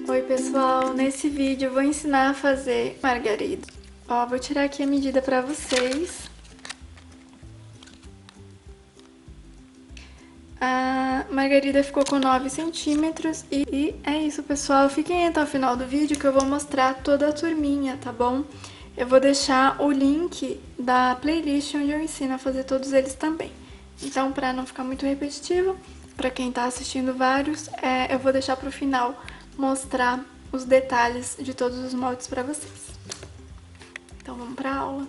Oi pessoal, nesse vídeo eu vou ensinar a fazer margarida. Ó, vou tirar aqui a medida pra vocês. A margarida ficou com 9 centímetros e é isso pessoal, fiquem até o final do vídeo que eu vou mostrar toda a turminha, tá bom? Eu vou deixar o link da playlist onde eu ensino a fazer todos eles também. Então, pra não ficar muito repetitivo, pra quem tá assistindo vários, eu vou deixar pro final mostrar os detalhes de todos os moldes pra vocês. Então vamos pra aula.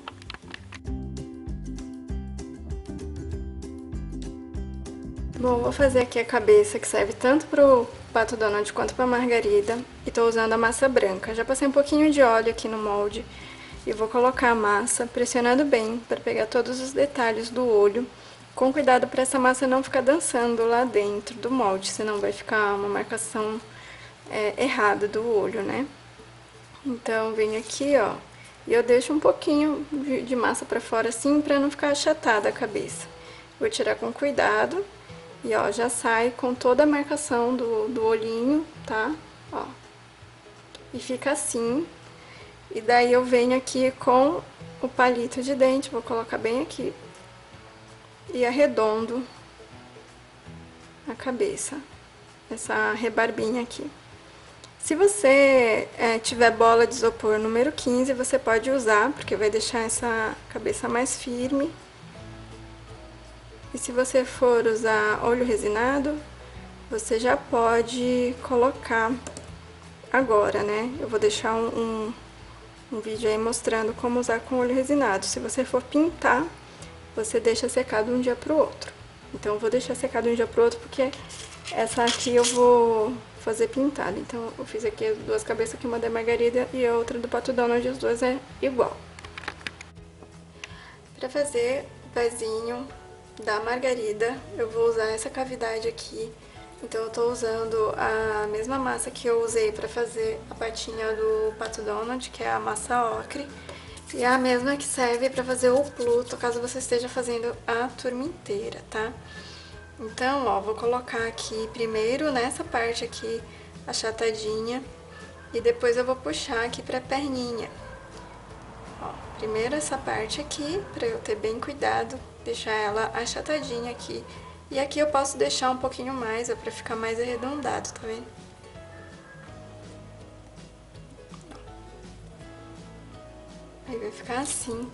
Bom, vou fazer aqui a cabeça que serve tanto pro Pato Donald quanto pra margarida. E tô usando a massa branca. Já passei um pouquinho de óleo aqui no molde. E vou colocar a massa pressionando bem para pegar todos os detalhes do olho. Com cuidado para essa massa não ficar dançando lá dentro do molde, senão vai ficar uma marcação errada do olho, né? Então, venho aqui, ó, e eu deixo um pouquinho de massa pra fora assim, pra não ficar achatada a cabeça. Vou tirar com cuidado e, ó, já sai com toda a marcação do olhinho, tá? Ó. E fica assim. E daí eu venho aqui com o palito de dente, vou colocar bem aqui. E arredondo a cabeça, essa rebarbinha aqui. Se você tiver bola de isopor número 15, você pode usar, porque vai deixar essa cabeça mais firme. E se você for usar óleo resinado, você já pode colocar agora, né? Eu vou deixar um vídeo aí mostrando como usar com óleo resinado. Se você for pintar, você deixa secar de um dia pro outro. Então eu vou deixar secar de um dia pro outro, porque essa aqui eu vou fazer pintada. Então eu fiz aqui as duas cabeças, aqui uma da Margarida e a outra do Pato Donald, as duas é igual. Pra fazer o pezinho da Margarida, eu vou usar essa cavidade aqui. Então eu tô usando a mesma massa que eu usei pra fazer a patinha do Pato Donald, que é a massa ocre. E é a mesma que serve pra fazer o Pluto, caso você esteja fazendo a turma inteira, tá? Então, ó, vou colocar aqui primeiro nessa parte aqui achatadinha e depois eu vou puxar aqui pra perninha. Ó, primeiro essa parte aqui, pra eu ter bem cuidado, deixar ela achatadinha aqui. E aqui eu posso deixar um pouquinho mais, ó, pra ficar mais arredondado, tá vendo? Aí vai ficar assim.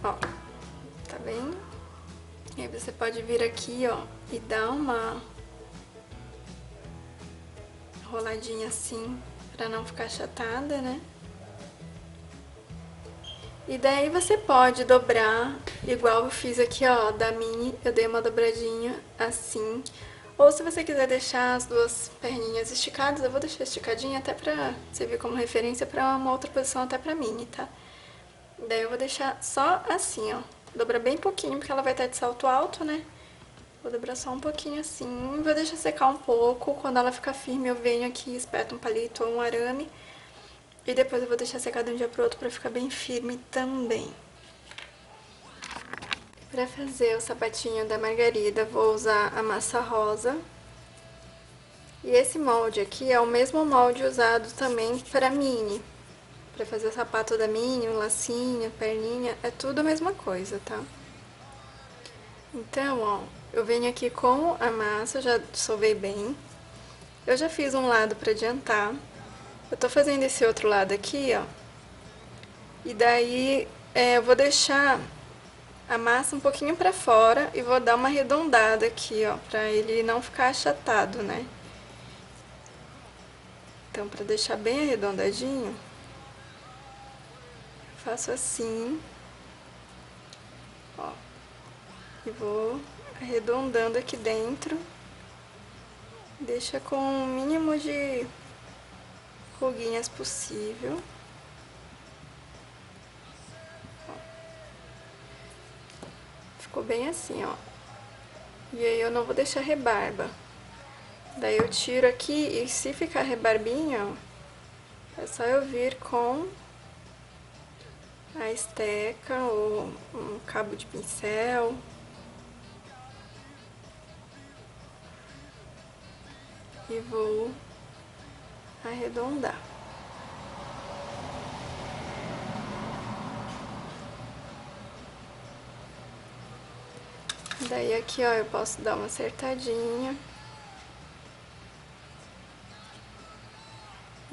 Ó, tá vendo? E aí você pode vir aqui, ó, e dar uma roladinha assim, pra não ficar achatada, né? E daí você pode dobrar, igual eu fiz aqui, ó, da mini, eu dei uma dobradinha assim. Ou se você quiser deixar as duas perninhas esticadas, eu vou deixar esticadinha até pra servir como referência pra uma outra posição, até pra mini, tá? Daí eu vou deixar só assim, ó. Dobrar bem pouquinho, porque ela vai estar de salto alto, né? Vou dobrar só um pouquinho assim, vou deixar secar um pouco. Quando ela ficar firme, eu venho aqui, espeto um palito ou um arame. E depois eu vou deixar secar de um dia pro outro pra ficar bem firme também. Pra fazer o sapatinho da Margarida, vou usar a massa rosa. E esse molde aqui é o mesmo molde usado também pra mini. Pra fazer o sapato da mini, um lacinho, perninha, é tudo a mesma coisa, tá? Então, ó, eu venho aqui com a massa, já solvei bem. Eu já fiz um lado pra adiantar. Eu tô fazendo esse outro lado aqui, ó. E daí, eu vou deixar a massa um pouquinho pra fora e vou dar uma arredondada aqui, ó, pra ele não ficar achatado, né? Então, pra deixar bem arredondadinho, faço assim, ó, e vou arredondando aqui dentro, deixa com o mínimo de ruguinhas possível. Ó. Ficou bem assim, ó. E aí eu não vou deixar rebarba. Daí eu tiro aqui e se ficar rebarbinha, ó, é só eu vir com a esteca ou um cabo de pincel. e vou arredondar. Daí aqui, ó, eu posso dar uma acertadinha.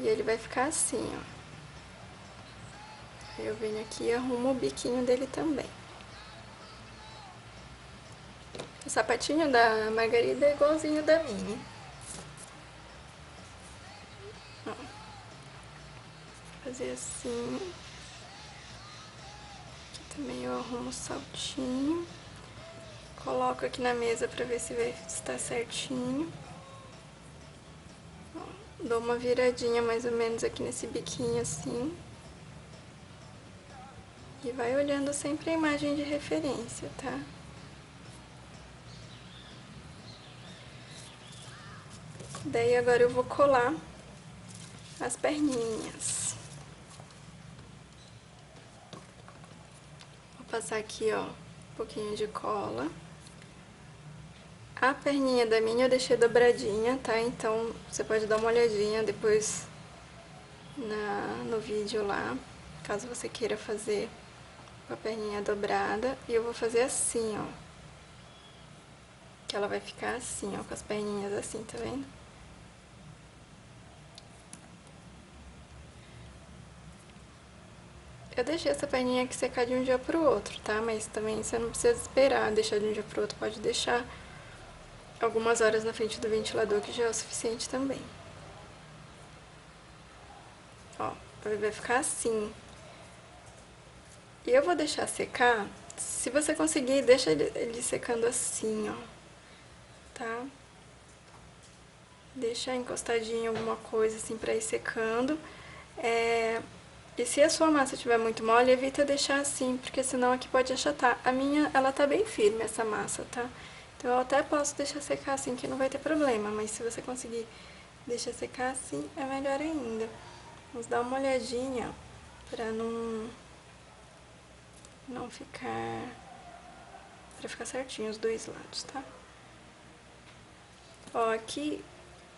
E ele vai ficar assim, ó. Aí eu venho aqui e arrumo o biquinho dele também. O sapatinho da Margarida é igualzinho da minha. Ó. Fazer assim. Aqui também eu arrumo o saltinho. Coloco aqui na mesa pra ver se vai estar certinho. Ó, dou uma viradinha mais ou menos aqui nesse biquinho assim. E vai olhando sempre a imagem de referência, tá? Daí agora eu vou colar as perninhas. Vou passar aqui, ó, um pouquinho de cola. A perninha da minha eu deixei dobradinha, tá? Então você pode dar uma olhadinha depois no vídeo lá, caso você queira fazer com a perninha dobrada. E eu vou fazer assim, ó. Que ela vai ficar assim, ó, com as perninhas assim, tá vendo? Eu deixei essa perninha aqui secar de um dia pro outro, tá? Mas também você não precisa esperar deixar de um dia pro outro, pode deixar algumas horas na frente do ventilador, que já é o suficiente também. Ó, vai ficar assim. E eu vou deixar secar. Se você conseguir, deixa ele secando assim, ó. Tá? Deixa encostadinho em alguma coisa assim pra ir secando. E se a sua massa estiver muito mole, evita deixar assim, porque senão aqui pode achatar. A minha, ela tá bem firme, essa massa, tá? Então eu até posso deixar secar assim, que não vai ter problema. Mas se você conseguir deixar secar assim, é melhor ainda. Vamos dar uma olhadinha pra não ficar... pra ficar certinho os dois lados, tá? Ó, aqui,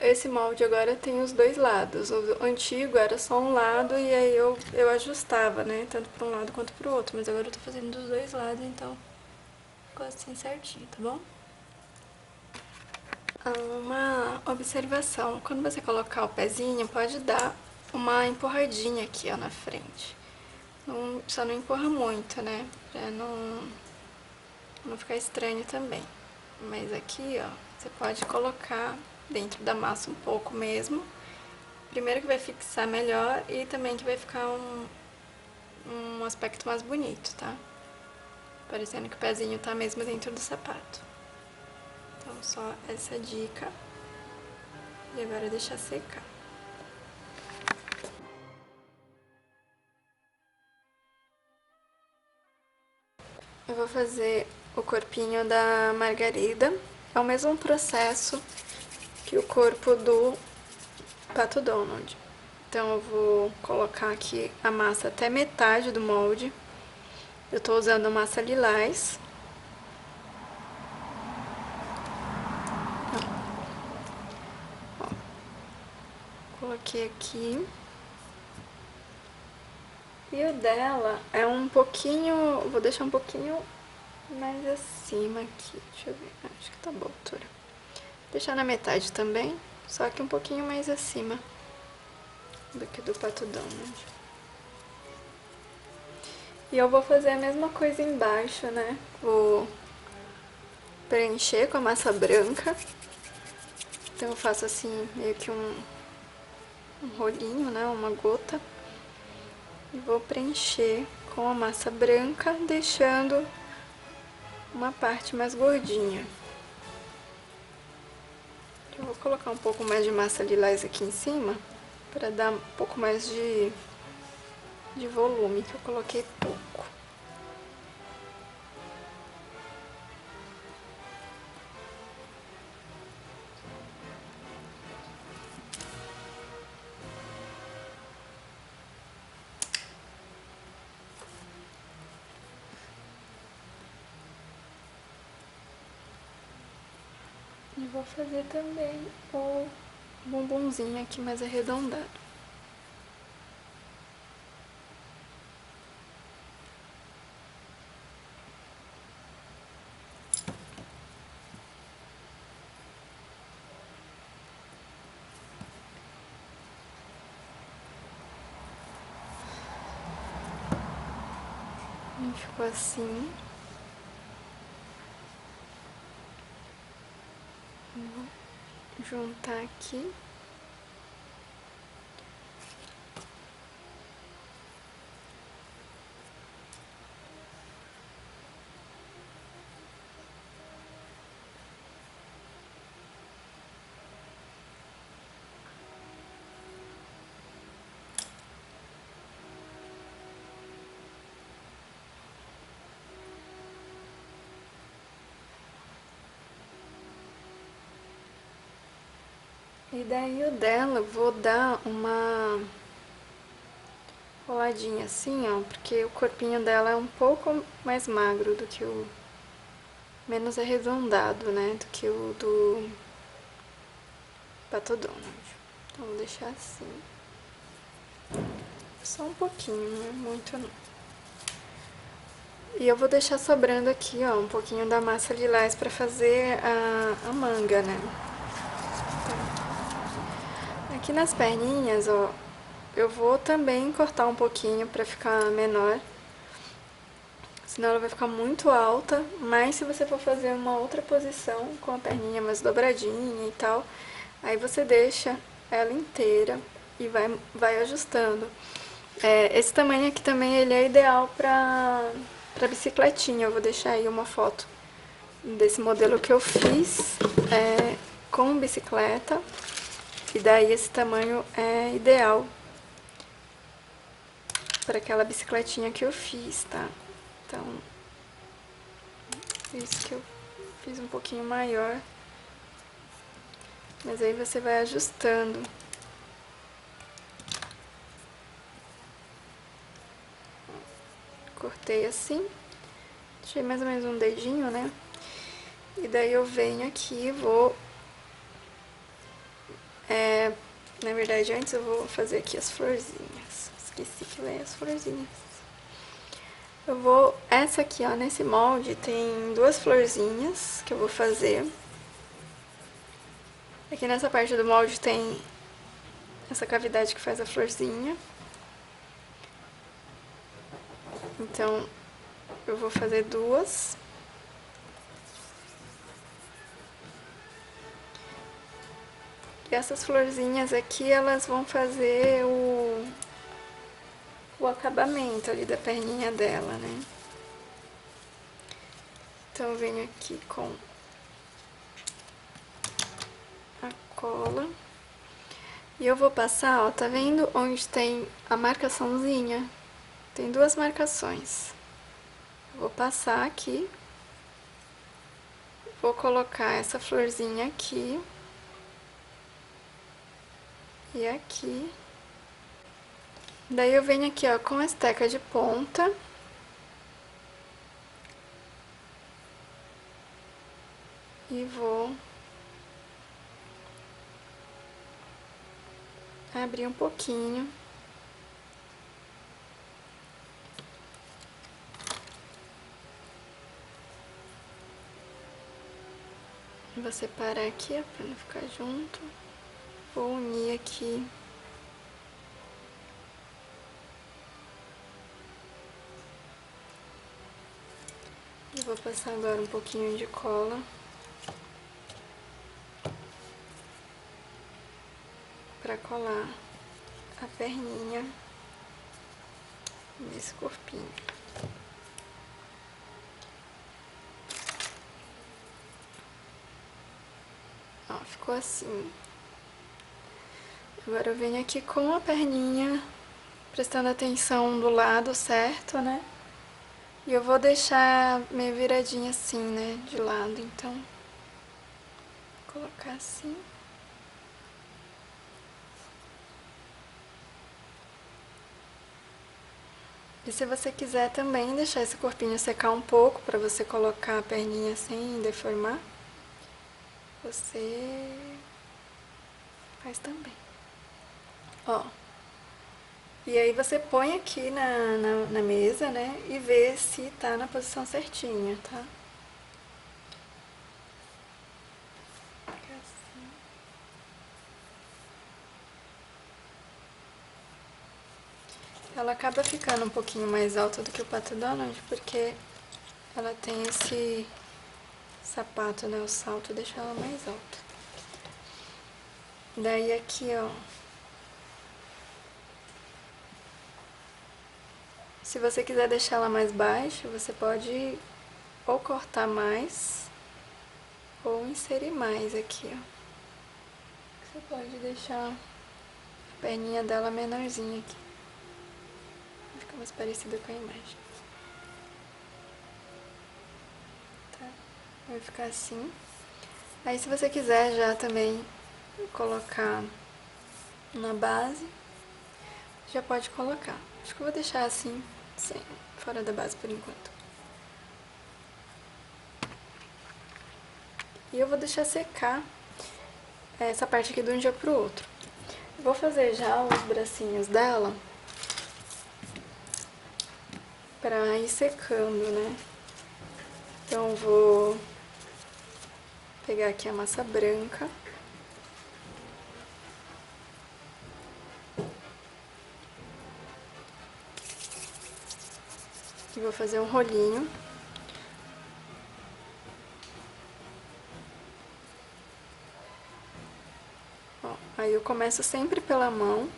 esse molde agora tem os dois lados. O antigo era só um lado e aí eu ajustava, né? Tanto para um lado quanto para o outro. Mas agora eu tô fazendo dos dois lados, então ficou assim certinho, tá bom? Uma observação. Quando você colocar o pezinho, pode dar uma empurradinha aqui, ó, na frente. Só não empurra muito, né? Pra não ficar estranho também. Mas aqui, ó, você pode colocar dentro da massa um pouco mesmo. Primeiro que vai fixar melhor e também que vai ficar um aspecto mais bonito, tá? Parecendo que o pezinho tá mesmo dentro do sapato. Então, só essa dica. E agora deixar secar. Eu vou fazer o corpinho da Margarida. É o mesmo processo que o corpo do Pato Donald. Então eu vou colocar aqui a massa até metade do molde. Eu tô usando massa lilás. Ó, coloquei aqui. E o dela é um pouquinho... Vou deixar um pouquinho mais acima aqui. Deixa eu ver. Acho que tá boa a altura. Vou deixar na metade também, só que um pouquinho mais acima do que do Pato Donald. E eu vou fazer a mesma coisa embaixo, né? Vou preencher com a massa branca. Então eu faço assim, meio que um rolinho, né? Uma gota. E vou preencher com a massa branca, deixando uma parte mais gordinha. Eu vou colocar um pouco mais de massa lilás aqui em cima, para dar um pouco mais de volume, que eu coloquei pouco. E vou fazer também o um bumbumzinho aqui mais arredondado. E ficou assim. Vou juntar aqui. E daí o dela, eu vou dar uma roladinha assim, ó, porque o corpinho dela é um pouco mais magro do que o... menos arredondado, né, do que o do Pato Donald. Então vou deixar assim. Só um pouquinho, não é muito não. E eu vou deixar sobrando aqui, ó, um pouquinho da massa lilás pra fazer a manga, né. Aqui nas perninhas, ó, eu vou também cortar um pouquinho pra ficar menor. Senão ela vai ficar muito alta, mas se você for fazer uma outra posição com a perninha mais dobradinha e tal, aí você deixa ela inteira e vai ajustando. Esse tamanho aqui também ele é ideal pra bicicletinha. Eu vou deixar aí uma foto desse modelo que eu fiz com bicicleta. E daí esse tamanho é ideal para aquela bicicletinha que eu fiz, tá? Então, isso que eu fiz um pouquinho maior. Mas aí você vai ajustando. Cortei assim. Deixei mais ou menos um dedinho, né? E daí eu venho aqui e vou... na verdade, antes eu vou fazer aqui as florzinhas. Esqueci que veio as florzinhas. Eu vou... Essa aqui, ó, nesse molde tem duas florzinhas que eu vou fazer. Aqui nessa parte do molde tem essa cavidade que faz a florzinha. Então, eu vou fazer duas. E essas florzinhas aqui, elas vão fazer o acabamento ali da perninha dela, né? Então, eu venho aqui com a cola. E eu vou passar, ó, tá vendo onde tem a marcaçãozinha? Tem duas marcações. Eu vou passar aqui. Vou colocar essa florzinha aqui. E aqui. Daí eu venho aqui, ó, com a esteca de ponta. E vou abrir um pouquinho. Vou separar aqui, ó, pra não ficar junto. Vou unir aqui. E vou passar agora um pouquinho de cola. Pra colar a perninha nesse corpinho. Ó, ficou assim. Agora eu venho aqui com a perninha, prestando atenção do lado certo, né? E eu vou deixar meio viradinha assim, né, de lado, então. Vou colocar assim. E se você quiser também deixar esse corpinho secar um pouco, pra você colocar a perninha sem deformar, você faz também. Ó. E aí você põe aqui na mesa, né? E vê se tá na posição certinha, tá? Fica assim. Ela acaba ficando um pouquinho mais alta do que o Pato Donald, porque ela tem esse sapato, né? O salto deixa ela mais alta. Daí aqui, ó. Se você quiser deixar ela mais baixa, você pode ou cortar mais ou inserir mais aqui, ó. Você pode deixar a perninha dela menorzinha aqui. Fica mais parecida com a imagem. Tá? Vai ficar assim. Aí se você quiser já também colocar na base, já pode colocar. Acho que eu vou deixar assim, sem, fora da base por enquanto. E eu vou deixar secar essa parte aqui de um dia pro outro. Vou fazer já os bracinhos dela pra ir secando, né? Então vou pegar aqui a massa branca. E vou fazer um rolinho. Ó, aí eu começo sempre pela mão.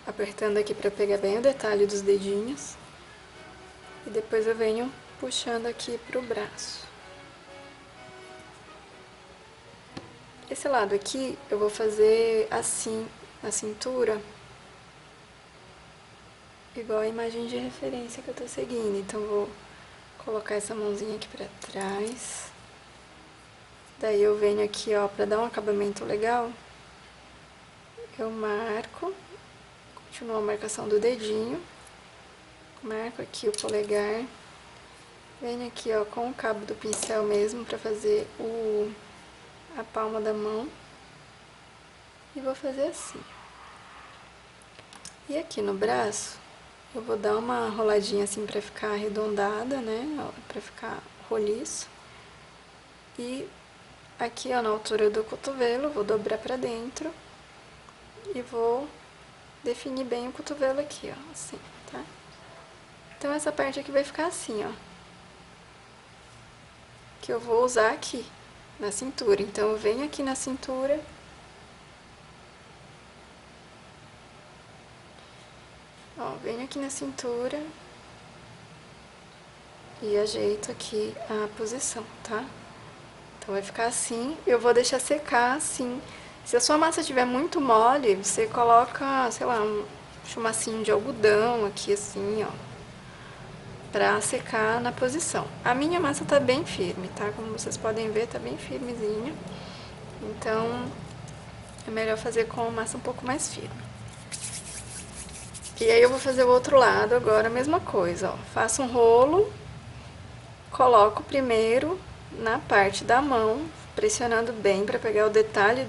Apertando aqui pra pegar bem o detalhe dos dedinhos. E depois eu venho puxando aqui pro braço. Esse lado aqui eu vou fazer assim, na cintura, igual a imagem de referência que eu tô seguindo. Então vou colocar essa mãozinha aqui pra trás. Daí eu venho aqui, ó, pra dar um acabamento legal, eu marco, continuo a marcação do dedinho, marco aqui o polegar, venho aqui, ó, com o cabo do pincel mesmo pra fazer a palma da mão e vou fazer assim. E aqui no braço, eu vou dar uma roladinha assim pra ficar arredondada, né, pra ficar roliço. E aqui, ó, na altura do cotovelo, vou dobrar pra dentro e vou definir bem o cotovelo aqui, ó, assim, tá? Então essa parte aqui vai ficar assim, ó. Que eu vou usar aqui, na cintura. Então eu venho aqui na cintura. Ó, venho aqui na cintura. E ajeito aqui a posição, tá? Então vai ficar assim. Eu vou deixar secar assim. Se a sua massa estiver muito mole, você coloca, sei lá, um chumacinho de algodão aqui assim, ó, pra secar na posição. A minha massa tá bem firme, tá? Como vocês podem ver, tá bem firmezinha. Então, é melhor fazer com a massa um pouco mais firme. E aí eu vou fazer o outro lado agora, a mesma coisa, ó. Faço um rolo, coloco primeiro na parte da mão, pressionando bem para pegar o detalhe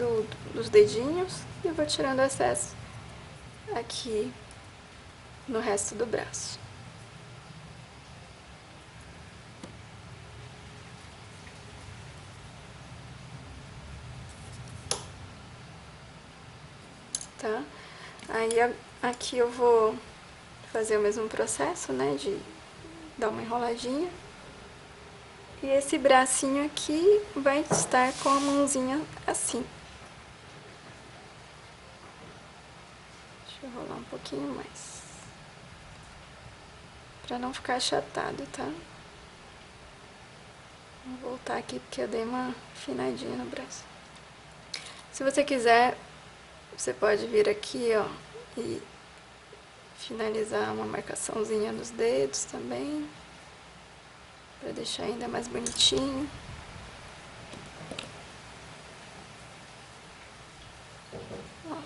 dos dedinhos e vou tirando o excesso aqui no resto do braço. Tá? Aí aqui eu vou fazer o mesmo processo, né, de dar uma enroladinha. E esse bracinho aqui vai estar com a mãozinha assim. Deixa eu rolar um pouquinho mais. Pra não ficar achatado, tá? Vou voltar aqui porque eu dei uma afinadinha no braço. Se você quiser, você pode vir aqui, ó, e finalizar uma marcaçãozinha nos dedos também, pra deixar ainda mais bonitinho. Ó.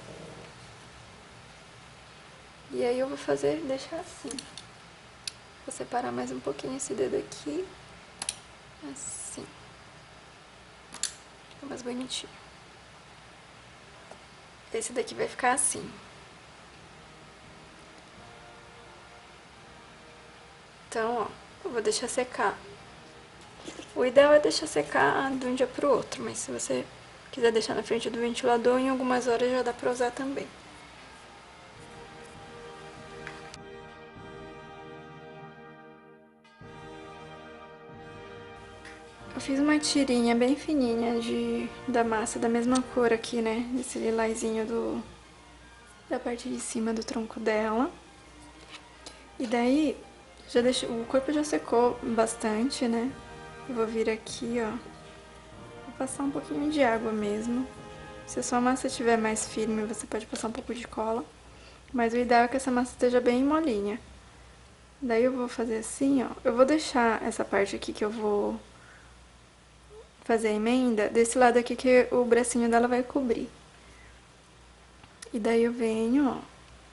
E aí eu vou deixar assim. Vou separar mais um pouquinho esse dedo aqui, assim. Fica mais bonitinho. Esse daqui vai ficar assim. Então, ó, eu vou deixar secar. O ideal é deixar secar de um dia pro outro, mas se você quiser deixar na frente do ventilador, em algumas horas já dá pra usar também. Eu fiz uma tirinha bem fininha da massa, da mesma cor aqui, né? Esse lilazinho da parte de cima do tronco dela. E daí, o corpo já secou bastante, né? Eu vou vir aqui, ó. Vou passar um pouquinho de água mesmo. Se a sua massa estiver mais firme, você pode passar um pouco de cola. Mas o ideal é que essa massa esteja bem molinha. Daí eu vou fazer assim, ó. Eu vou deixar essa parte aqui que eu vou fazer a emenda desse lado aqui que o bracinho dela vai cobrir. E daí eu venho, ó,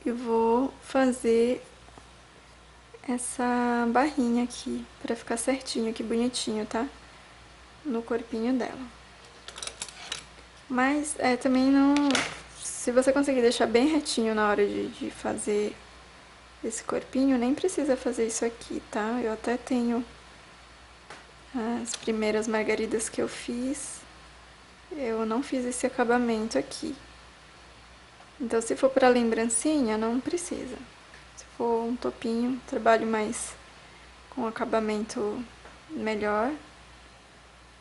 e vou fazer essa barrinha aqui, pra ficar certinho aqui, bonitinho, tá? No corpinho dela. Mas também não... Se você conseguir deixar bem retinho na hora de fazer esse corpinho, nem precisa fazer isso aqui, tá? Eu até tenho as primeiras margaridas que eu fiz, eu não fiz esse acabamento aqui. Então, se for pra lembrancinha, não precisa. Se for um topinho, trabalho mais com acabamento melhor,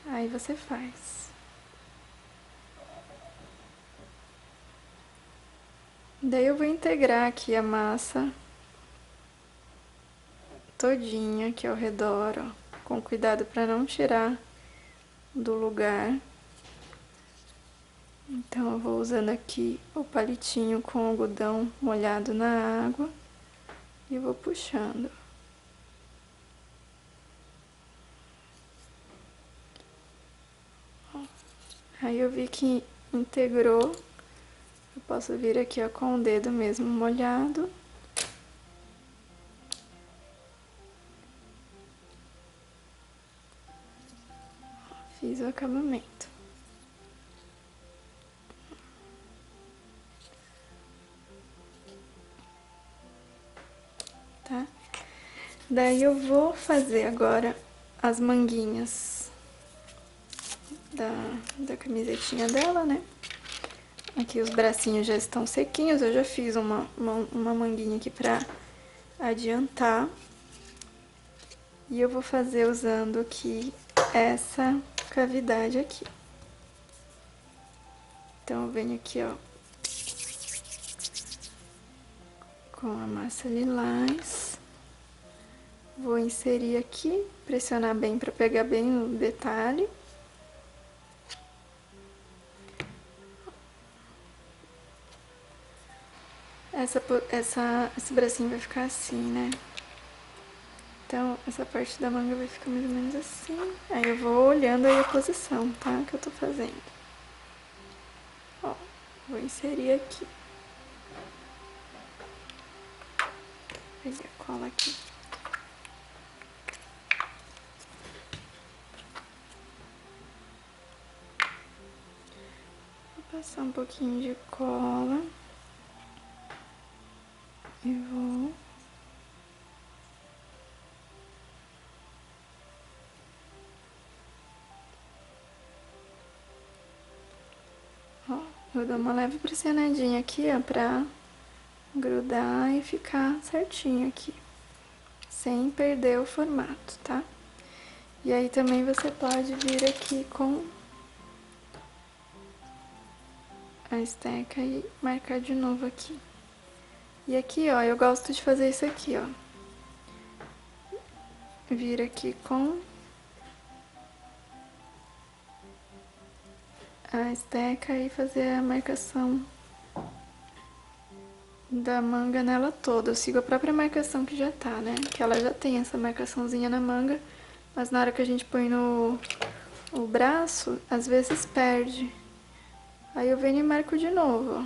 aí você faz. Daí eu vou integrar aqui a massa todinha aqui ao redor, ó, com cuidado para não tirar do lugar. Então eu vou usando aqui o palitinho com algodão molhado na água e vou puxando. Aí eu vi que integrou, eu posso vir aqui, ó, com o dedo mesmo molhado. Fiz o acabamento. Tá? Daí eu vou fazer agora as manguinhas da camisetinha dela, né? Aqui os bracinhos já estão sequinhos, eu já fiz uma manguinha aqui pra adiantar. E eu vou fazer usando aqui essa cavidade aqui. Então eu venho aqui, ó, com a massa lilás. Vou inserir aqui, pressionar bem pra pegar bem o detalhe. Esse bracinho vai ficar assim, né? Então, essa parte da manga vai ficar mais ou menos assim. Aí eu vou olhando aí a posição, tá? Que eu tô fazendo. Ó, vou inserir aqui. Peguei a cola aqui. Vou passar um pouquinho de cola. E vou... Ó, eu dou uma leve pressionadinha aqui, ó, pra grudar e ficar certinho aqui. Sem perder o formato, tá? E aí também você pode vir aqui com a esteca e marcar de novo aqui. E aqui, ó, eu gosto de fazer isso aqui, ó. Vir aqui com a esteca e fazer a marcação da manga nela toda. Eu sigo a própria marcação que já tá, né? Que ela já tem essa marcaçãozinha na manga, mas na hora que a gente põe o braço, às vezes perde. Aí eu venho e marco de novo, ó.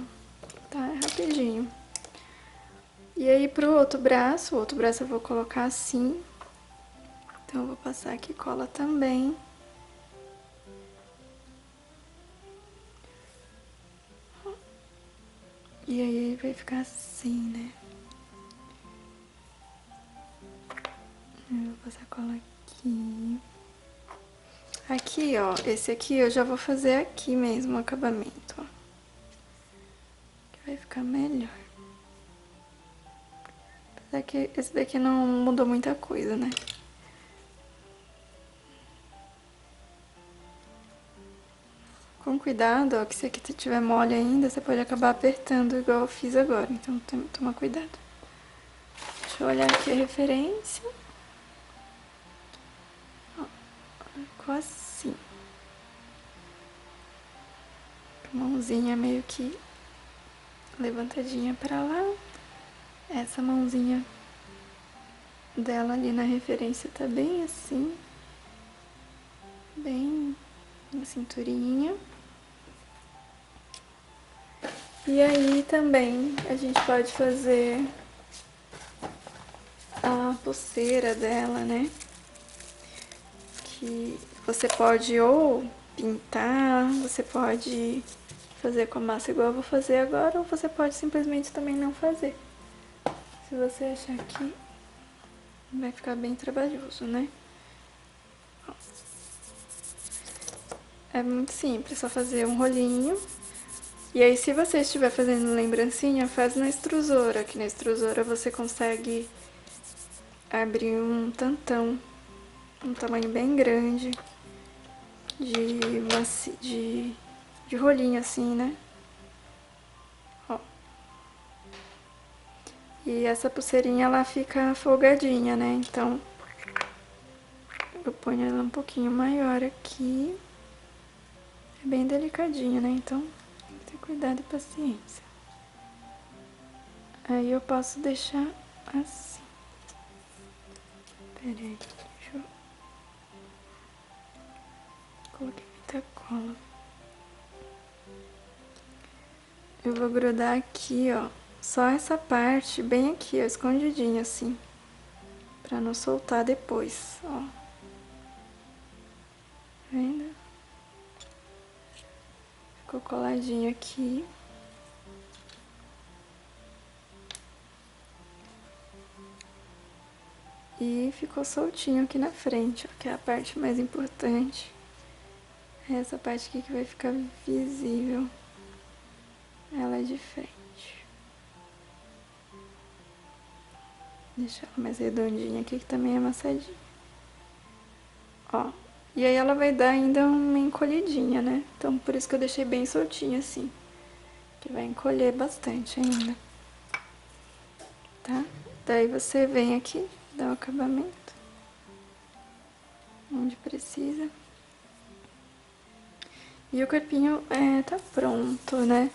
Tá? É rapidinho. E aí pro outro braço, o outro braço eu vou colocar assim. Então eu vou passar aqui cola também. E aí vai ficar assim, né? Eu vou passar cola aqui. Aqui, ó, esse aqui eu já vou fazer aqui mesmo o acabamento, ó. Que vai ficar melhor. Apesar que esse daqui não mudou muita coisa, né? Com cuidado, ó, que se aqui tiver mole ainda, você pode acabar apertando igual eu fiz agora. Então, toma cuidado. Deixa eu olhar aqui a referência. Ó, ficou assim. Mãozinha meio que levantadinha pra lá. Essa mãozinha dela ali na referência tá bem assim. Bem na cinturinha. E aí também a gente pode fazer a pulseira dela, né? Que você pode ou pintar, você pode fazer com a massa igual eu vou fazer agora, ou você pode simplesmente também não fazer. Se você achar que vai ficar bem trabalhoso, né? É muito simples, só fazer um rolinho. E aí, se você estiver fazendo lembrancinha, faz na extrusora, que na extrusora você consegue abrir um tantão, um tamanho bem grande de rolinho assim, né? Ó. E essa pulseirinha, ela fica folgadinha, né? Então, eu ponho ela um pouquinho maior aqui. É bem delicadinho, né? Então, tem que ter cuidado e paciência. Aí eu posso deixar assim. Pera aí, deixa eu... Coloquei muita cola. Eu vou grudar aqui, ó. Só essa parte bem aqui, ó, escondidinha assim. Pra não soltar depois, ó. Tá vendo? Ficou coladinho aqui. E ficou soltinho aqui na frente, ó, que é a parte mais importante. É essa parte aqui que vai ficar visível. Ela é de frente. Deixa ela mais redondinha aqui, que também é amassadinha. Ó, e aí ela vai dar ainda uma encolhidinha, né? Então, por isso que eu deixei bem soltinha assim. Que vai encolher bastante ainda. Tá? Daí você vem aqui, dá o acabamento. Onde precisa. E o corpinho tá pronto, né?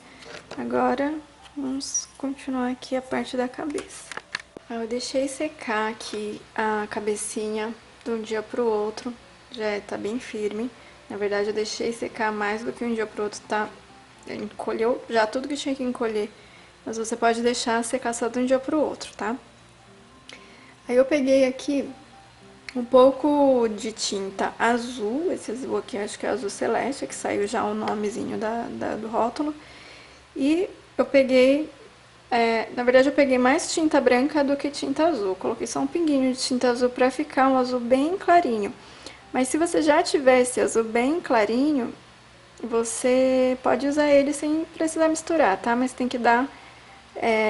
Agora, vamos continuar aqui a parte da cabeça. Eu deixei secar aqui a cabecinha de um dia pro outro. Já tá bem firme. Na verdade, eu deixei secar mais do que um dia pro outro, tá? Encolheu já tudo que tinha que encolher. Mas você pode deixar secar só de um dia pro outro, tá? Aí eu peguei aqui um pouco de tinta azul, esse azul aqui acho que é azul celeste, que saiu já o nomezinho do rótulo. E eu peguei, na verdade eu peguei mais tinta branca do que tinta azul. Coloquei só um pinguinho de tinta azul pra ficar um azul bem clarinho. Mas se você já tiver esse azul bem clarinho, você pode usar ele sem precisar misturar, tá? Mas tem que dar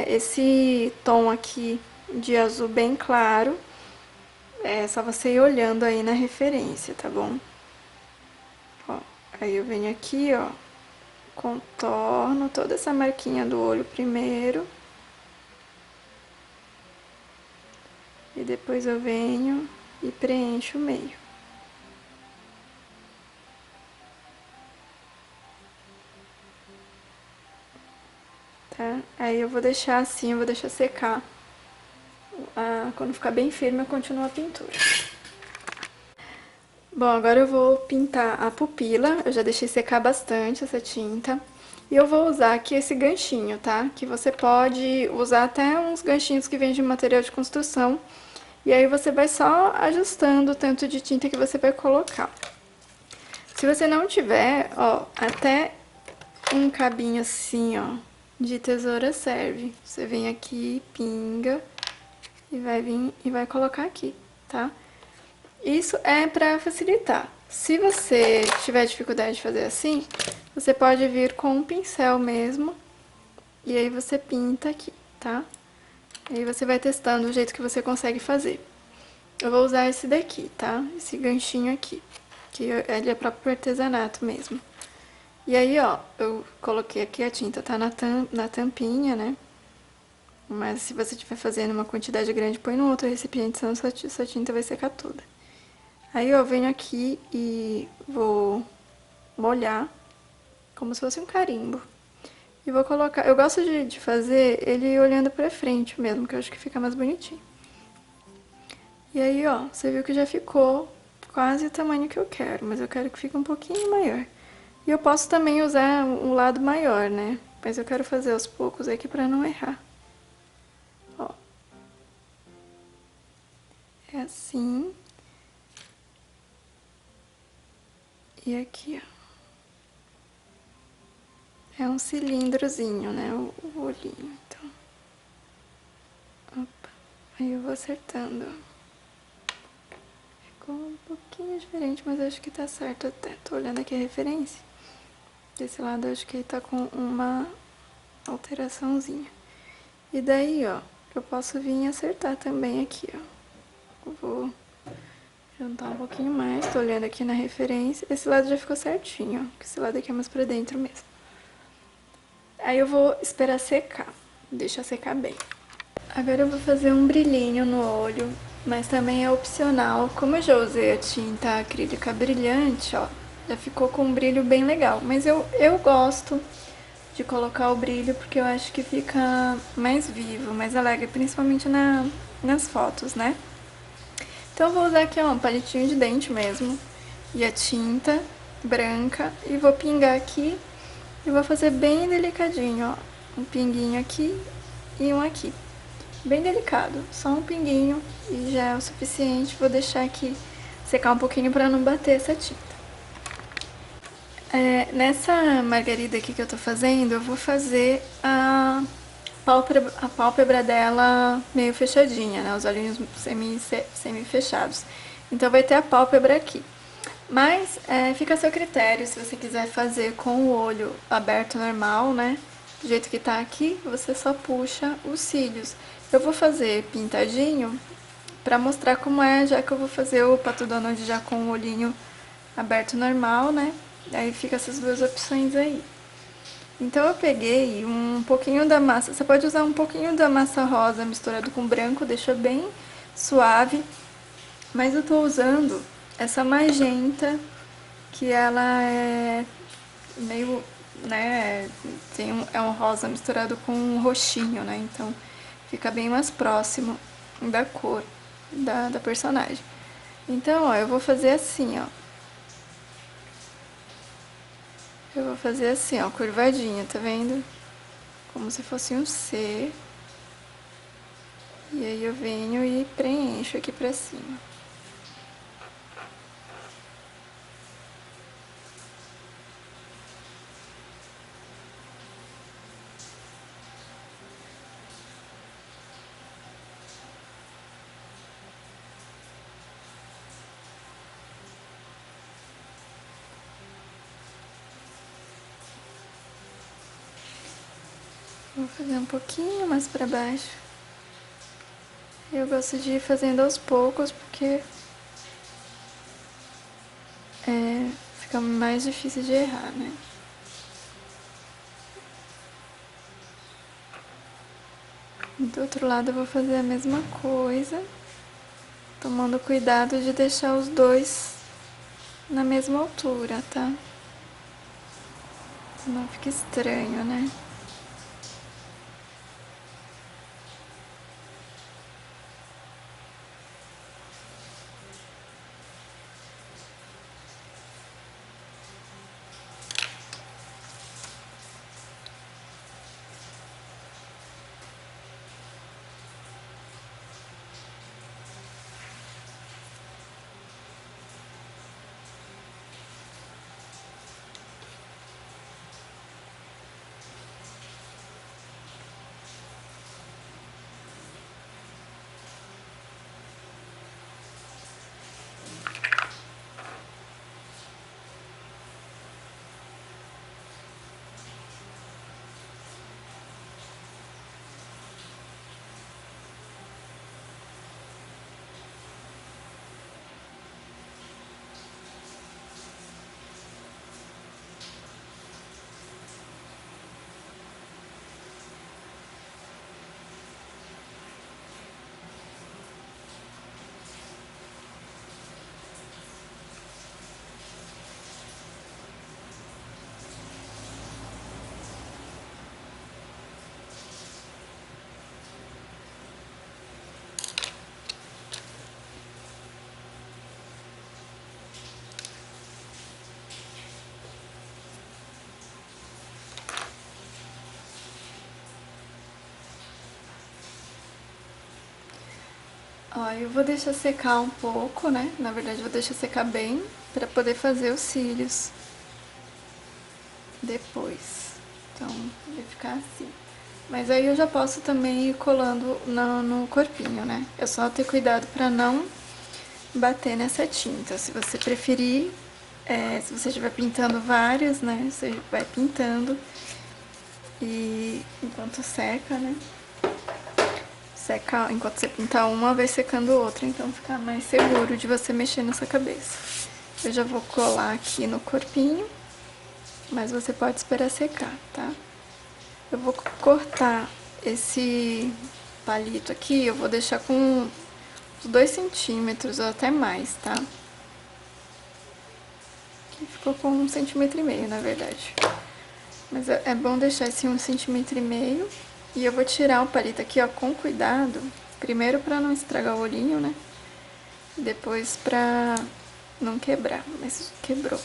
esse tom aqui de azul bem claro. É só você ir olhando aí na referência, tá bom? Ó, aí eu venho aqui, ó, contorno toda essa marquinha do olho primeiro. E depois eu venho e preencho o meio. Tá? Aí eu vou deixar assim, eu vou deixar secar. Quando ficar bem firme, eu continuo a pintura. Bom, agora eu vou pintar a pupila. Eu já deixei secar bastante essa tinta. E eu vou usar aqui esse ganchinho, tá? Que você pode usar até uns ganchinhos que vêm de material de construção. E aí você vai só ajustando o tanto de tinta que você vai colocar. Se você não tiver, ó, até um cabinho assim, ó, de tesoura serve. Você vem aqui, pinga e vai vir e vai colocar aqui, tá? Isso é pra facilitar. Se você tiver dificuldade de fazer assim, você pode vir com um pincel mesmo e aí você pinta aqui, tá? Aí você vai testando o jeito que você consegue fazer. Eu vou usar esse daqui, tá? Esse ganchinho aqui, que ele é próprio pro artesanato mesmo. E aí, ó, eu coloquei aqui a tinta, tá na tampinha, né? Mas se você estiver fazendo uma quantidade grande, põe no outro recipiente, senão sua tinta vai secar toda. Aí eu venho aqui e vou molhar, como se fosse um carimbo. E vou colocar... Eu gosto de fazer ele olhando pra frente mesmo, que eu acho que fica mais bonitinho. E aí, ó, você viu que já ficou quase o tamanho que eu quero, mas eu quero que fique um pouquinho maior. E eu posso também usar um lado maior, né? Mas eu quero fazer aos poucos aqui pra não errar. Ó. É assim. E aqui, ó. É um cilindrozinho, né? O olhinho, então. Opa. Aí eu vou acertando. Ficou um pouquinho diferente, mas acho que tá certo até. Tô olhando aqui a referência. Desse lado acho que tá com uma alteraçãozinha. E daí, ó, eu posso vir e acertar também aqui, ó. Eu vou juntar um pouquinho mais, tô olhando aqui na referência. Esse lado já ficou certinho, ó, esse lado aqui é mais pra dentro mesmo. Aí eu vou esperar secar, deixa secar bem. Agora eu vou fazer um brilhinho no olho, mas também é opcional. Como eu já usei a tinta acrílica brilhante, ó, já ficou com um brilho bem legal. Mas eu gosto de colocar o brilho porque eu acho que fica mais vivo, mais alegre, principalmente nas fotos, né? Então eu vou usar aqui, ó, um palitinho de dente mesmo e a tinta branca e vou pingar aqui e vou fazer bem delicadinho, ó, um pinguinho aqui e um aqui. Bem delicado, só um pinguinho e já é o suficiente. Vou deixar aqui secar um pouquinho para não bater essa tinta. Nessa margarida aqui que eu tô fazendo, eu vou fazer a pálpebra dela meio fechadinha, né? Os olhinhos semi-fechados. Então vai ter a pálpebra aqui. Mas fica a seu critério, se você quiser fazer com o olho aberto normal, né? Do jeito que tá aqui, você só puxa os cílios. Eu vou fazer pintadinho pra mostrar como é, já que eu vou fazer o Pato Donald já com o olhinho aberto normal, né? Aí fica essas duas opções aí. Então eu peguei um pouquinho da massa, você pode usar um pouquinho da massa rosa misturado com branco, deixa bem suave. Mas eu tô usando essa magenta, que ela é meio, né, é um rosa misturado com um roxinho, né? Então fica bem mais próximo da cor da personagem. Então, ó, eu vou fazer assim, ó. Eu vou fazer assim, ó, curvadinha, tá vendo? Como se fosse um C. E aí eu venho e preencho aqui pra cima. Vou fazer um pouquinho mais pra baixo. Eu gosto de ir fazendo aos poucos, porque fica mais difícil de errar, né? Do outro lado eu vou fazer a mesma coisa, tomando cuidado de deixar os dois na mesma altura, tá? Não fica estranho, né? Ó, eu vou deixar secar um pouco, né? Na verdade, eu vou deixar secar bem pra poder fazer os cílios depois. Então, vai ficar assim. Mas aí eu já posso também ir colando no corpinho, né? É só ter cuidado pra não bater nessa tinta. Se você preferir, se você estiver pintando vários, né? Você vai pintando e enquanto seca, né? Seca, enquanto você pintar uma, vai secando outra, então fica mais seguro de você mexer nessa cabeça. Eu já vou colar aqui no corpinho, mas você pode esperar secar, tá? Eu vou cortar esse palito aqui, eu vou deixar com uns 2 centímetros ou até mais, tá? Aqui ficou com 1,5 centímetros, na verdade. Mas é bom deixar esse 1,5 centímetros. E eu vou tirar o palito aqui, ó, com cuidado. Primeiro pra não estragar o olhinho, né? Depois pra não quebrar, mas quebrou.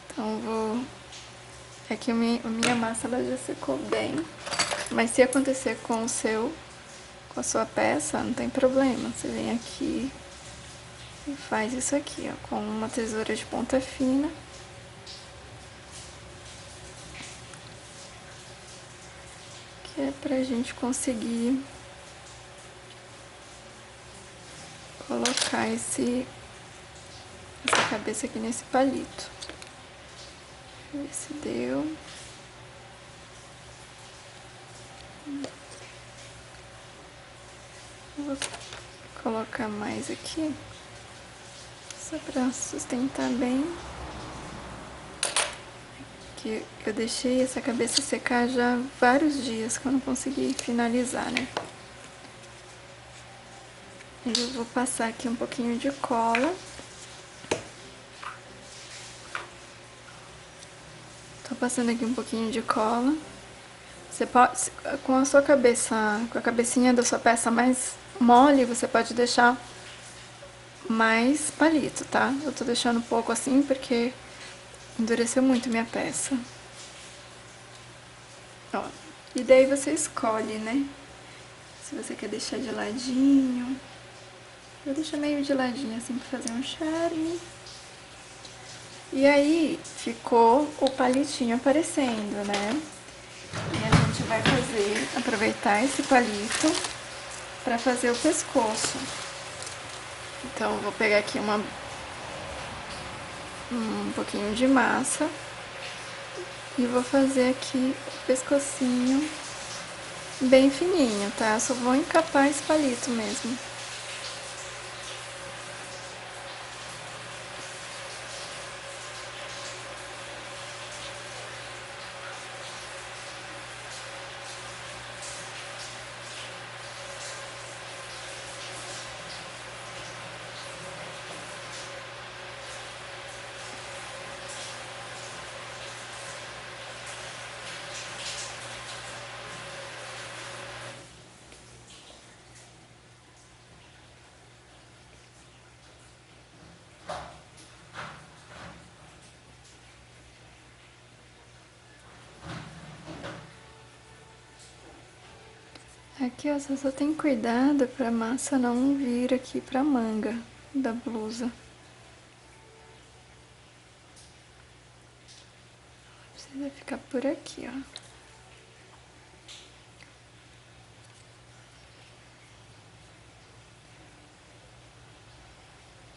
Então vou... É que a minha massa ela já secou bem. Mas se acontecer com com a sua peça, não tem problema. Você vem aqui e faz isso aqui, ó, com uma tesoura de ponta fina. Que é pra gente conseguir colocar essa cabeça aqui nesse palito. Deixa eu ver se deu. Vou colocar mais aqui, só pra sustentar bem. Que eu deixei essa cabeça secar já há vários dias que eu não consegui finalizar, né? Eu vou passar aqui um pouquinho de cola. Tô passando aqui um pouquinho de cola. Você pode, com a sua cabeça, com a cabecinha da sua peça mais mole, você pode deixar mais palito, tá? Eu tô deixando um pouco assim porque endureceu muito minha peça. Ó, e daí você escolhe, né? Se você quer deixar de ladinho. Eu deixo meio de ladinho assim pra fazer um charme. E aí ficou o palitinho aparecendo, né? E a gente vai aproveitar esse palito pra fazer o pescoço. Então eu vou pegar aqui um pouquinho de massa e vou fazer aqui o pescocinho bem fininho, tá? Só vou encapar esse palito mesmo. Aqui, ó, só tem cuidado pra massa não vir aqui pra manga da blusa. Precisa ficar por aqui,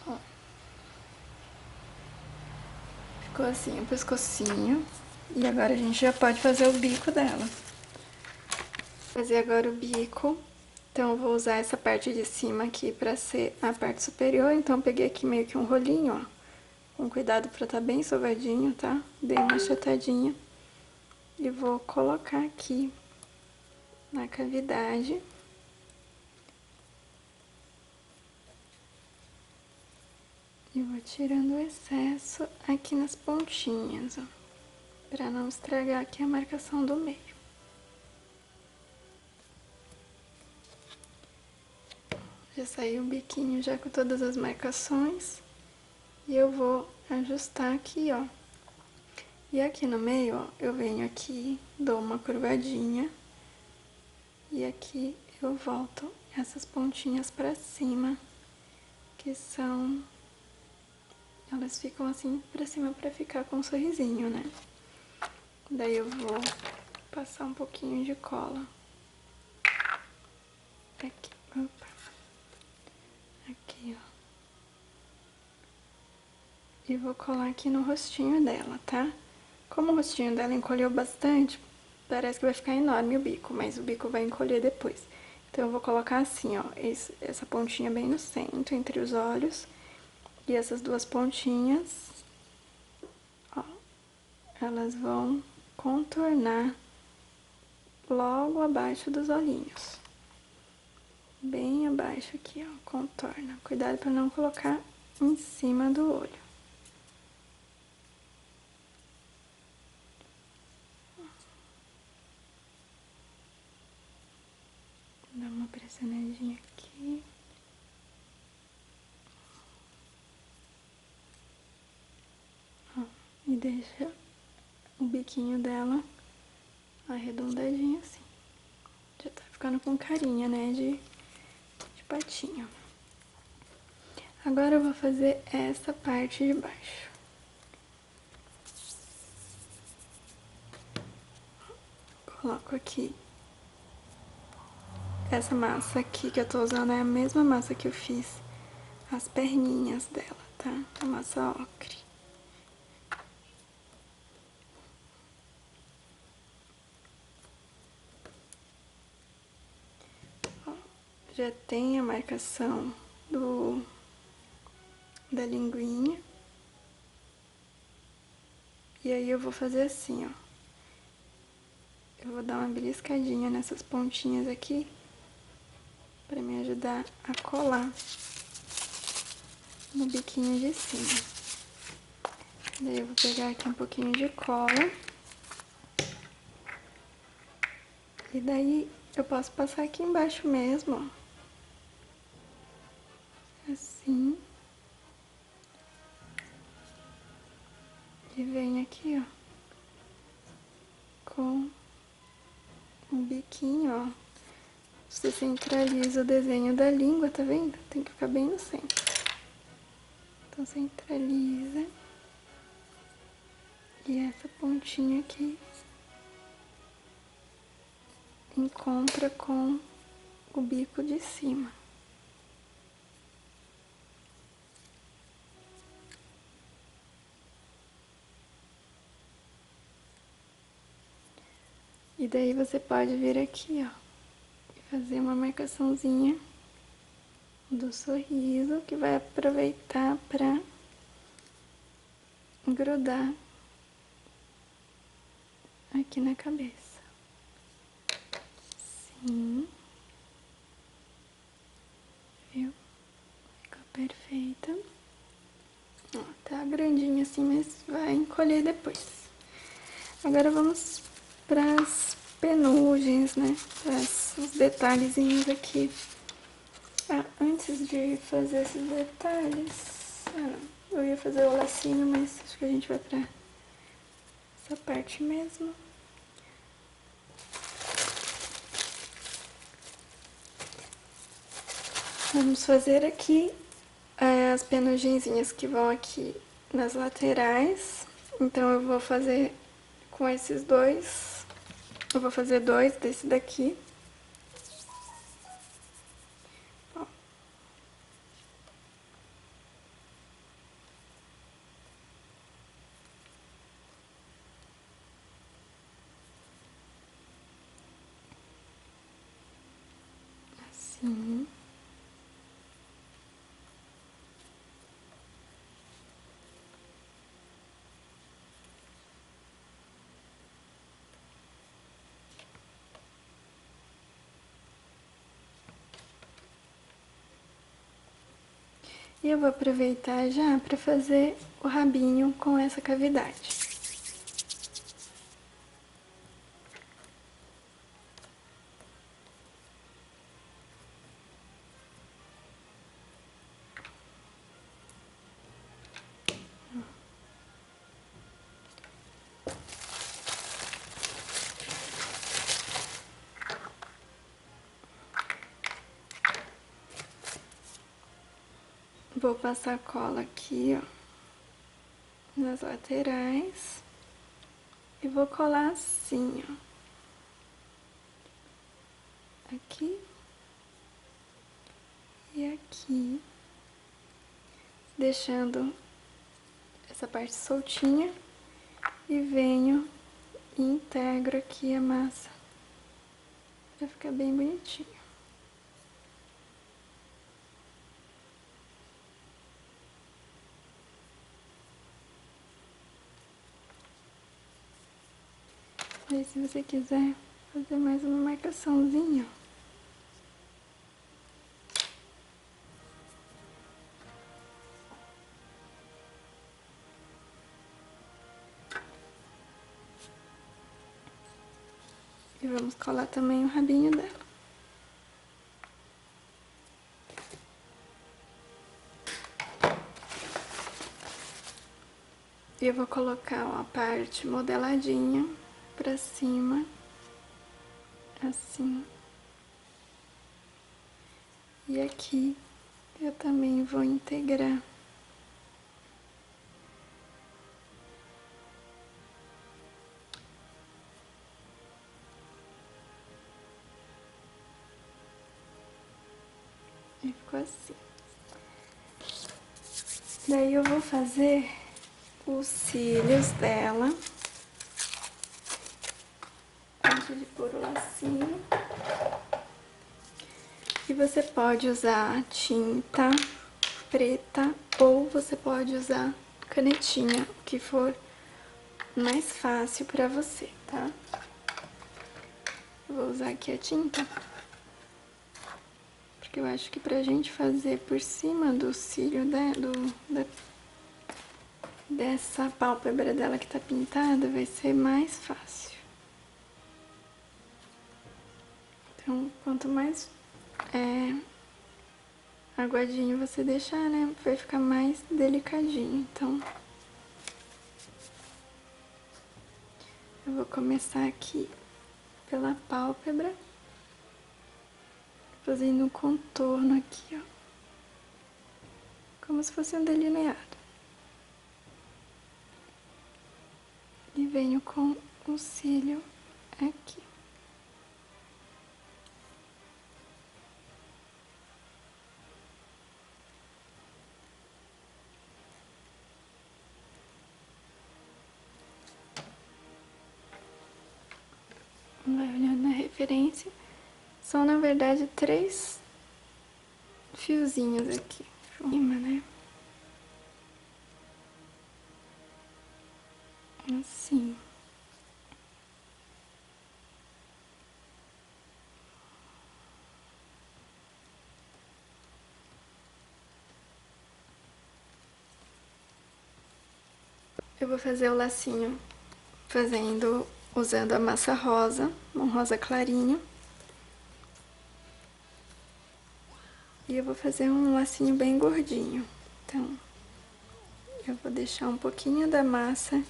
ó. Ó. Ficou assim o pescocinho. E agora a gente já pode fazer o bico dela. Fazer agora o bico. Então eu vou usar essa parte de cima aqui pra ser a parte superior. Então eu peguei aqui meio que um rolinho, ó. Com cuidado pra tá bem sovadinho, tá? Dei uma achatadinha. E vou colocar aqui na cavidade. E vou tirando o excesso aqui nas pontinhas, ó. Pra não estragar aqui a marcação do meio. Já saiu o biquinho já com todas as marcações. E eu vou ajustar aqui, ó. E aqui no meio, ó, eu venho aqui, dou uma curvadinha. E aqui eu volto essas pontinhas pra cima, que são... elas ficam assim pra cima pra ficar com um sorrisinho, né? Daí eu vou passar um pouquinho de cola. Aqui, opa. Aqui, ó. E vou colar aqui no rostinho dela, tá? Como o rostinho dela encolheu bastante, parece que vai ficar enorme o bico, mas o bico vai encolher depois. Então eu vou colocar assim, ó, essa pontinha bem no centro, entre os olhos. E essas duas pontinhas, ó, elas vão contornar logo abaixo dos olhinhos. Bem abaixo aqui, ó, contorna. Cuidado para não colocar em cima do olho. Dá uma pressionadinha aqui. Ó, e deixa o biquinho dela arredondadinho assim. Já tá ficando com carinha, né, de patinho. Agora eu vou fazer essa parte de baixo. Coloco aqui. Essa massa aqui que eu tô usando é a mesma massa que eu fiz as perninhas dela, tá? A massa ocre. Ó, já tem a marcação da linguinha. E aí eu vou fazer assim, ó. Eu vou dar uma beliscadinha nessas pontinhas aqui pra me ajudar a colar no biquinho de cima. Daí eu vou pegar aqui um pouquinho de cola. E daí eu posso passar aqui embaixo mesmo, ó. Assim. E vem aqui, ó. Com o biquinho, ó. Você centraliza o desenho da língua, tá vendo? Tem que ficar bem no centro. Então centraliza. E essa pontinha aqui encontra com o bico de cima. E daí você pode vir aqui, ó, e fazer uma marcaçãozinha do sorriso, que vai aproveitar pra grudar aqui na cabeça. Sim. Viu? Ficou perfeita. Ó, tá grandinho assim, mas vai encolher depois. Agora vamos pras penugens, né? Os detalhezinhos aqui. Ah, antes de fazer esses detalhes... Ah, não. Eu ia fazer o lacinho, mas acho que a gente vai pra essa parte mesmo. Vamos fazer aqui as penugenzinhas que vão aqui nas laterais. Então eu vou fazer com esses dois. Eu vou fazer dois desse daqui. Ó. Assim. E eu vou aproveitar já para fazer o rabinho com essa cavidade. Vou passar cola aqui, ó, nas laterais. E vou colar assim, ó. Aqui. E aqui. Deixando essa parte soltinha. E venho e integro aqui a massa. Pra ficar bem bonitinho. Aí se você quiser fazer mais uma marcaçãozinha, ó. E vamos colar também o rabinho dela. E eu vou colocar uma parte modeladinha pra cima, assim. E aqui eu também vou integrar. E ficou assim. Daí eu vou fazer os cílios dela. Antes de pôr o lacinho. E você pode usar tinta preta ou você pode usar canetinha, o que for mais fácil pra você, tá? Eu vou usar aqui a tinta. Porque eu acho que pra gente fazer por cima do cílio dessa pálpebra dela que tá pintada, vai ser mais fácil. Então, quanto mais aguadinho você deixar, né, vai ficar mais delicadinho. Então, eu vou começar aqui pela pálpebra, fazendo um contorno aqui, ó. Como se fosse um delineado. E venho com o cílio aqui. Vai olhando na referência. São, na verdade, 3 fiozinhos aqui. Cima, né? Assim. Eu vou fazer o lacinho usando a massa rosa, um rosa clarinho. E eu vou fazer um lacinho bem gordinho. Então, eu vou deixar um pouquinho da massa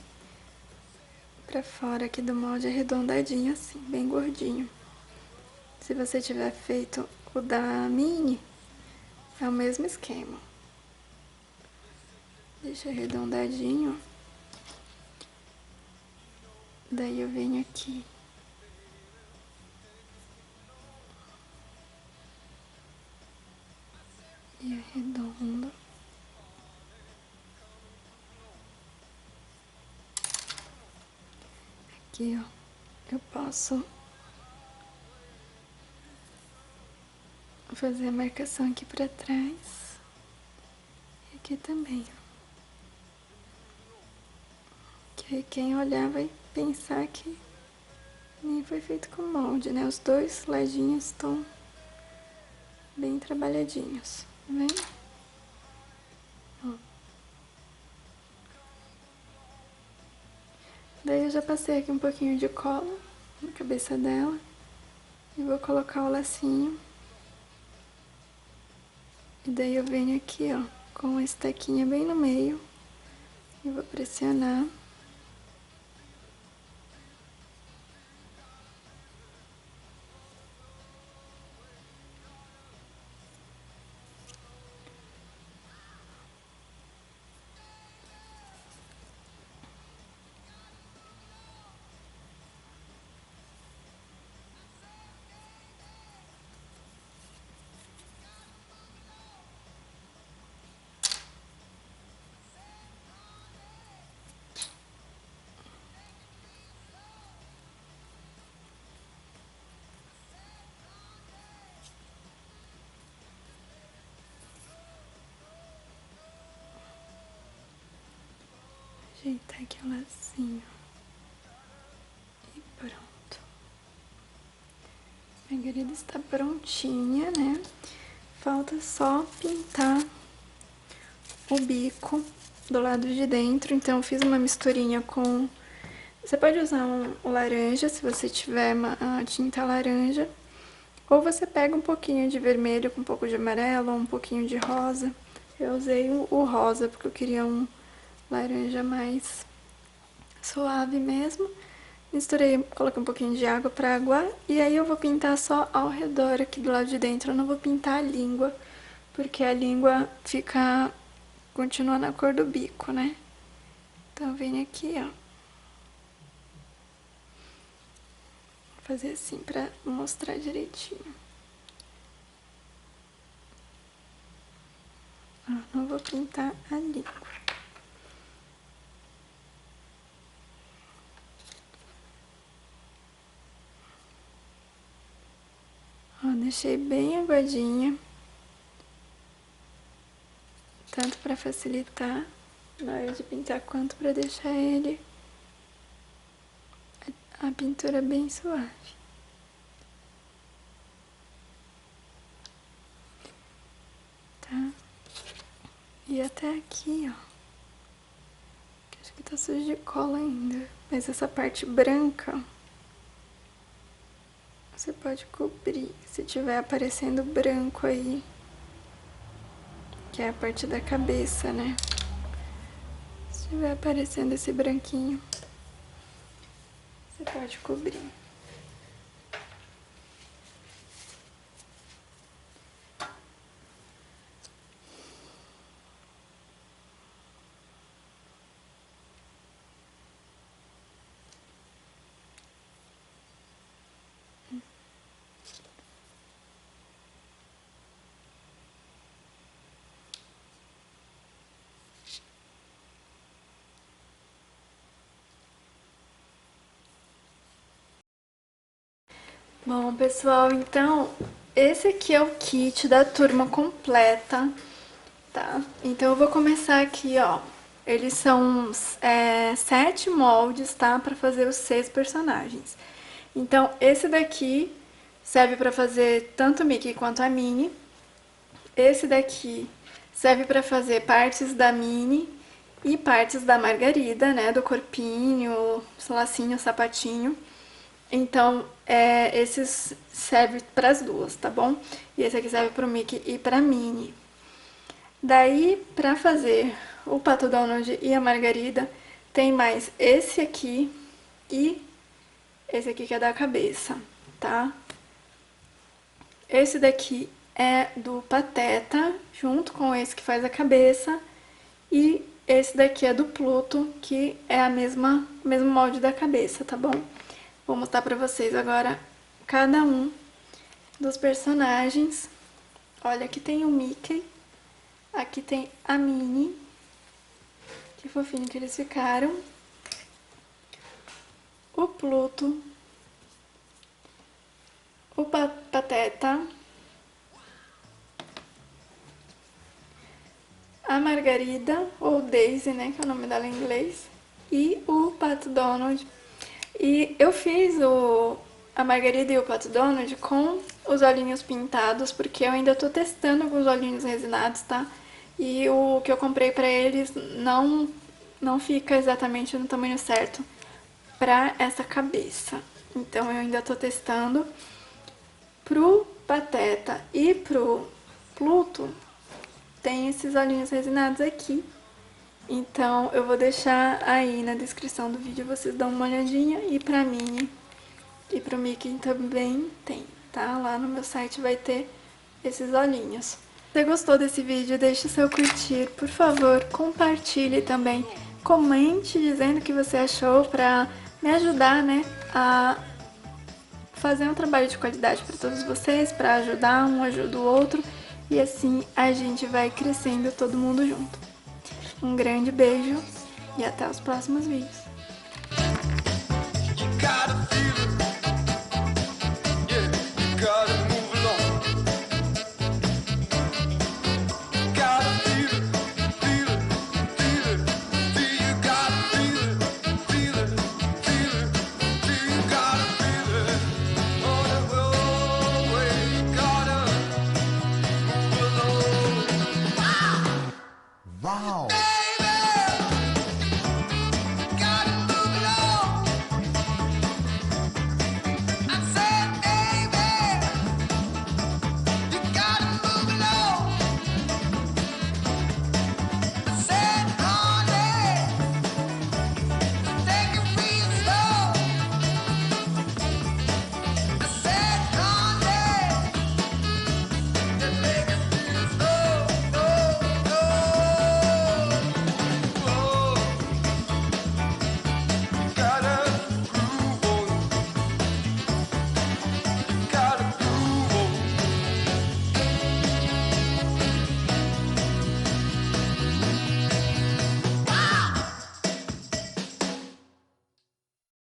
pra fora aqui do molde arredondadinho assim, bem gordinho. Se você tiver feito o da mini, é o mesmo esquema. Deixa arredondadinho. Daí eu venho aqui. E arredondo. Aqui, ó, eu posso fazer a marcação aqui pra trás. E aqui também, ó. Que aí quem olhar vai pensar que nem foi feito com molde, né? Os dois ladinhos estão bem trabalhadinhos, tá vendo? Ó. Daí eu já passei aqui um pouquinho de cola na cabeça dela. E vou colocar o lacinho. E daí eu venho aqui, ó, com a estaquinha bem no meio. E vou pressionar. Ajeitar aqui o lacinho. E pronto. A Margarida está prontinha, né? Falta só pintar o bico do lado de dentro. Então eu fiz uma misturinha com... Você pode usar um laranja, se você tiver uma tinta laranja. Ou você pega um pouquinho de vermelho com um pouco de amarelo, ou um pouquinho de rosa. Eu usei o rosa porque eu queria um laranja mais suave mesmo. Misturei, coloquei um pouquinho de água pra aguar. E aí eu vou pintar só ao redor aqui do lado de dentro. Eu não vou pintar a língua, porque a língua continua na cor do bico, né? Então vem aqui, ó. Vou fazer assim pra mostrar direitinho. Ó, não vou pintar a língua. Ó, deixei bem aguadinha. Tanto pra facilitar na hora de pintar, quanto pra deixar a pintura bem suave. Tá? E até aqui, ó. Acho que tá sujo de cola ainda. Mas essa parte branca, você pode cobrir. Se tiver aparecendo branco aí, que é a parte da cabeça, né? Se tiver aparecendo esse branquinho, você pode cobrir. Bom, pessoal, então esse aqui é o kit da turma completa, tá? Então eu vou começar aqui, ó. Eles são 7 moldes, tá? Pra fazer os 6 personagens. Então esse daqui serve pra fazer tanto o Mickey quanto a Minnie. Esse daqui serve pra fazer partes da Minnie e partes da Margarida, né? Do corpinho, os lacinhos, sapatinho. Então, esses servem para as duas, tá bom? E esse aqui serve pro Mickey e pra Minnie. Daí, pra fazer o Pato Donald e a Margarida, tem mais esse aqui e esse aqui que é da cabeça, tá? Esse daqui é do Pateta, junto com esse que faz a cabeça. E esse daqui é do Pluto, que é o mesmo molde da cabeça, tá bom? Vou mostrar pra vocês agora cada um dos personagens. Olha, aqui tem o Mickey, aqui tem a Minnie. Que fofinho que eles ficaram. O Pluto. O Pateta. A Margarida, ou Daisy, né, que é o nome dela em inglês. E o Pato Donald. E eu fiz a Margarida e o Pato Donald com os olhinhos pintados, porque eu ainda tô testando com os olhinhos resinados, tá? E o que eu comprei pra eles não fica exatamente no tamanho certo pra essa cabeça. Então eu ainda tô testando. Pro Pateta e pro Pluto tem esses olhinhos resinados aqui. Então eu vou deixar aí na descrição do vídeo, vocês dão uma olhadinha. E pra Minnie e pro Mickey também tem, tá? Lá no meu site vai ter esses olhinhos. Se você gostou desse vídeo, deixe seu curtir, por favor, compartilhe também. Comente dizendo o que você achou pra me ajudar, né, a fazer um trabalho de qualidade para todos vocês, pra ajudar um ajuda o outro. E assim a gente vai crescendo todo mundo junto. Um grande beijo e até os próximos vídeos.